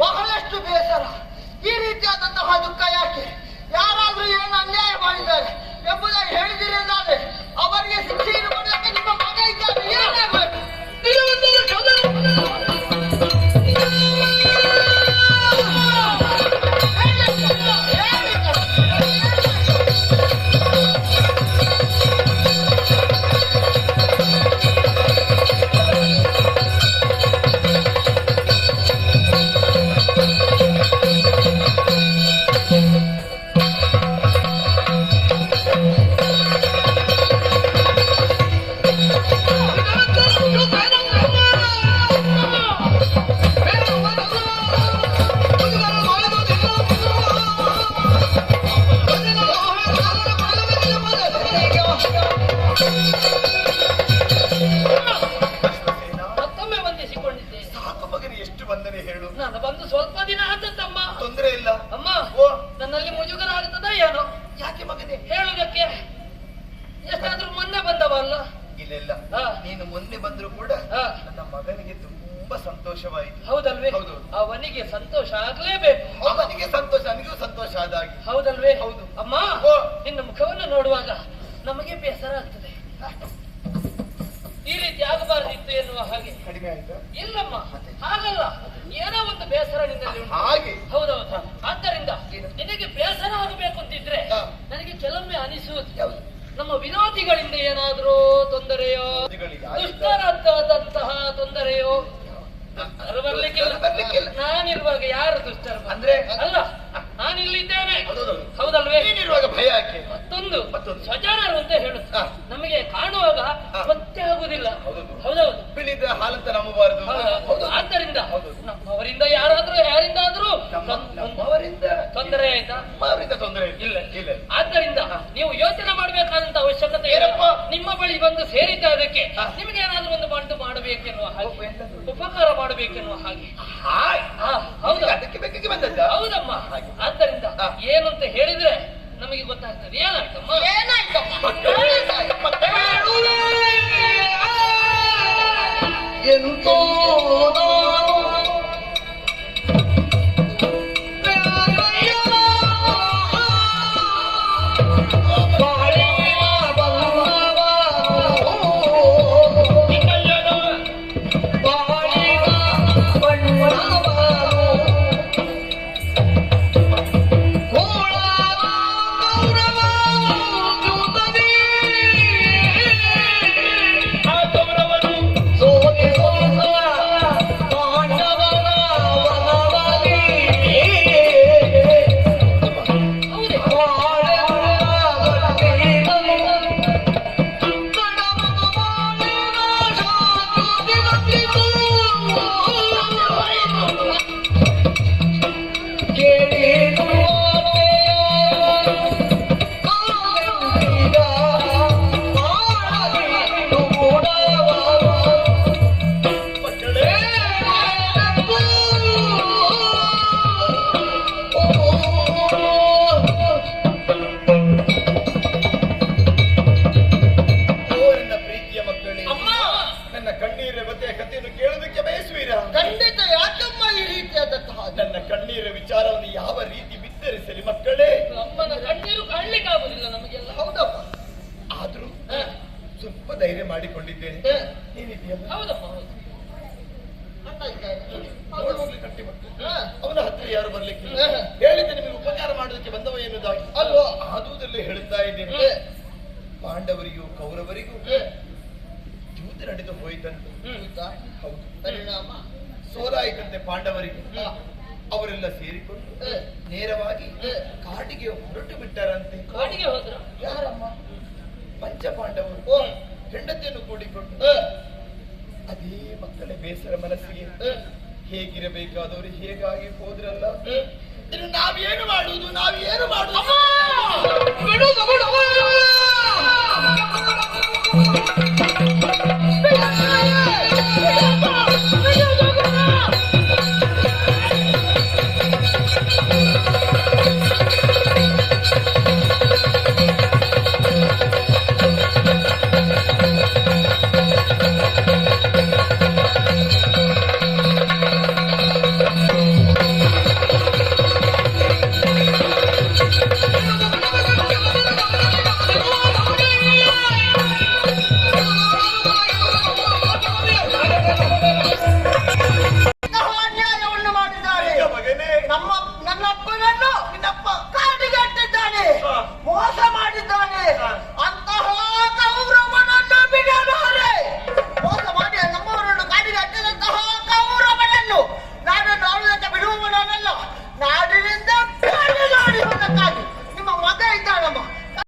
ಬಹಳಷ್ಟು ಬೇಸರ. ಈ ರೀತಿಯಾದಂತಹ ದುಃಖ ಯಾಕೆ? ಯಾರಾದ್ರೂ ಏನು ಅನ್ಯಾಯ ಮಾಡಿದ್ದಾರೆ ಎಂಬುದಾಗಿ ಹೇಳಿದಿರಿ ಎಂದಾದ್ರೆ ಅವರಿಗೆ ಶಿಕ್ಷೆಯನ್ನು ಕೊಡಲಿಕ್ಕೆ ನಿಮ್ಮ ಮಗ ಇದ್ದಾನೆ. ಏನಾಗಬೇಕು? ಮತ್ತೊಮ್ಮೆ ವಂದಿಸಿಕೊಂಡಿದ್ದೆ. ಸಾಕು ಮಗನೇ, ಎಷ್ಟು ಬಂದನೆ ಹೇಳು. ನಾನು ಬಂದು ಸ್ವಲ್ಪ ದಿನ ಆದದ್ದಮ್ಮ. ತೊಂದರೆ ಇಲ್ಲ ಅಮ್ಮ. ಓ, ನನ್ನಲ್ಲಿ ಮುಜುಗರ ಆಗ್ತದ ಏನೋ ಯಾಕೆ ಮಗನೇ? ಹೇಳುದಕ್ಕೆ. ಎಷ್ಟಾದ್ರೂ ಮೊನ್ನೆ ಬಂದವಲ್ಲ. ಇಲ್ಲ ನೀನು ಮೊನ್ನೆ ಬಂದ್ರು ಕೂಡ ನನ್ನ ಮಗನಿಗೆ ತುಂಬಾ ಸಂತೋಷವಾಯಿತು. ಹೌದಲ್ವೇ? ಹೌದು. ಅವನಿಗೆ ಸಂತೋಷ ಆಗ್ಲೇಬೇಕು. ಅವನಿಗೆ ಸಂತೋಷ, ನನಗೂ ಸಂತೋಷ ಆದಾಗಿ. ಹೌದಲ್ವೇ? ಹೌದು. ಅಮ್ಮ, ನಿನ್ನ ಮುಖವನ್ನು ನೋಡುವಾಗ ನಮಗೆ ಬೇಸರ ಆಗ್ತದೆ. ಈ ರೀತಿ ಆಗಬಾರದಿತ್ತು ಎನ್ನುವ ಹಾಗೆ. ಕಡಿಮೆ ಆಯ್ತಾ? ಇಲ್ಲಮ್ಮ, ಹಾಗಲ್ಲ. ಏನೋ ಒಂದು ಬೇಸರ ನಿನ್ನಲ್ಲಿ ಉಂಟು. ಹಾಗೆ? ಹೌದೌದು. ಆದ್ದರಿಂದ ನಿನಗೆ ಬೇಸರ ಆಗಬೇಕು ಅಂತಿದ್ರೆ ನನಗೆ ಕೆಲವೊಮ್ಮೆ ಅನಿಸುವುದು, ನಮ್ಮ ವಿರೋಧಿಗಳಿಂದ ಏನಾದ್ರೂ ತೊಂದರೆಯೋ, ದುಷ್ಟರಾದಂತಹ ತೊಂದರೆಯೋ ಬರ್ಲಿಕ್ಕಿಲ್ಲ. ನಾನಿರುವಾಗ ಯಾರು ದುಷ್ಟರು ಅಂದ್ರೆ? ಅಲ್ಲ, ನಾನಿಲ್ಲಿದ್ದೇನೆ. ಹೌದಲ್ವೇ? ನೀನಿರುವಾಗ ಭಯ ಯಾಕೆ? ಮತ್ತೊಂದು ಸ್ವಜನರು ಅಂತ ಹೇಳುತ್ತ ನಮಗೆ ಕಾಣುವಾಗ ಗೊತ್ತೇ ಆಗುದಿಲ್ಲ. ಹೌದೌದು. ಬಿಳಿದ ಹಾಲಂತ ನಂಬಬಾರದು. ಆದ್ದರಿಂದ ನಮ್ಮವರಿಂದ ಯಾರಿಂದಾದ್ರೂ ತೊಂದರೆ ಆಯ್ತಾ? ಅವರಿಂದ ತೊಂದರೆ ಇಲ್ಲ. ಆದ್ದರಿಂದ ನೀವು ಯೋಚನೆ ಮಾಡಬೇಕಾದಂತ ಅವಶ್ಯಕತೆ ಏನಪ್ಪ? ನಿಮ್ಮ ಬಳಿ ಬಂದು ಸೇರಿದ್ದ ಅದಕ್ಕೆ ನಿಮಗೆ ಏನಾದ್ರೂ ಒಂದು ಬಂಟು ಮಾಡಬೇಕೆನ್ನುವ ಹಾಗೆ, ಉಪಕಾರ ಮಾಡಬೇಕೆನ್ನುವ ಹಾಗೆ. ಹೌದು, ಅದಕ್ಕೆ ಬೇಕಾಗಿ ಬಂದದ್ದ. ಹೌದಮ್ಮ. ಆದ್ದರಿಂದ ಏನು ಅಂತ ಹೇಳಿದ್ರೆ ನಮಗೆ ಗೊತ್ತಾಗ್ತದೆ. ಏನಾಯ್ತಮ್ಮ? ಎಂತೋ ಯಾರು ಬರ್ಲಿಕ್ಕಿಲ್ಲ. ಹೇಳಿದ್ದೆ ನಿಮಗೆ ಉಪಕಾರ ಮಾಡೋದಕ್ಕೆ ಬಂದವ ಎನ್ನುವುದಾಗಿ ಅಲ್ವಾ? ಆದುದಲ್ಲೇ ಹೇಳುತ್ತಾ ಇದ್ದೇನೆ. ಪಾಂಡವರಿಗೂ ಕೌರವರಿಗೂ ಯುದ್ಧ ನಡೆದು ಹೋಯಿತಂತೆ. ಹೌದು. ಪರಿಣಾಮ ಸೋಲಾಯಿತಂತೆ ಪಾಂಡವರಿಗೆ. ಅವರೆಲ್ಲ ಸೇರಿಕೊಂಡು ನೇರವಾಗಿ ಕಾಡಿಗೆ ಹೊರಟು ಬಿಟ್ಟರಂತೆ. ಕಾಡಿಗೆ ಹೋದ್ರ? ಯಾರಮ್ಮ? ಪಂಚ ಪಾಂಡವರು ಹೆಂಡತಿಯನ್ನು ಕೂಡಿಕೊಂಡು ಅದೇ ಮಕ್ಕಳ ಬೇಸರ ಮನಸ್ಸಿಗೆ ಹೇಗಿರಬೇಕಾದವರು ಹೇಗಾಗಿ ಹೋದ್ರಲ್ಲ. ಇನ್ನು ನಾವೇನು ಮಾಡುವುದು, ನಾವೇನು ಮಾಡುವುದು? ಬಿಡು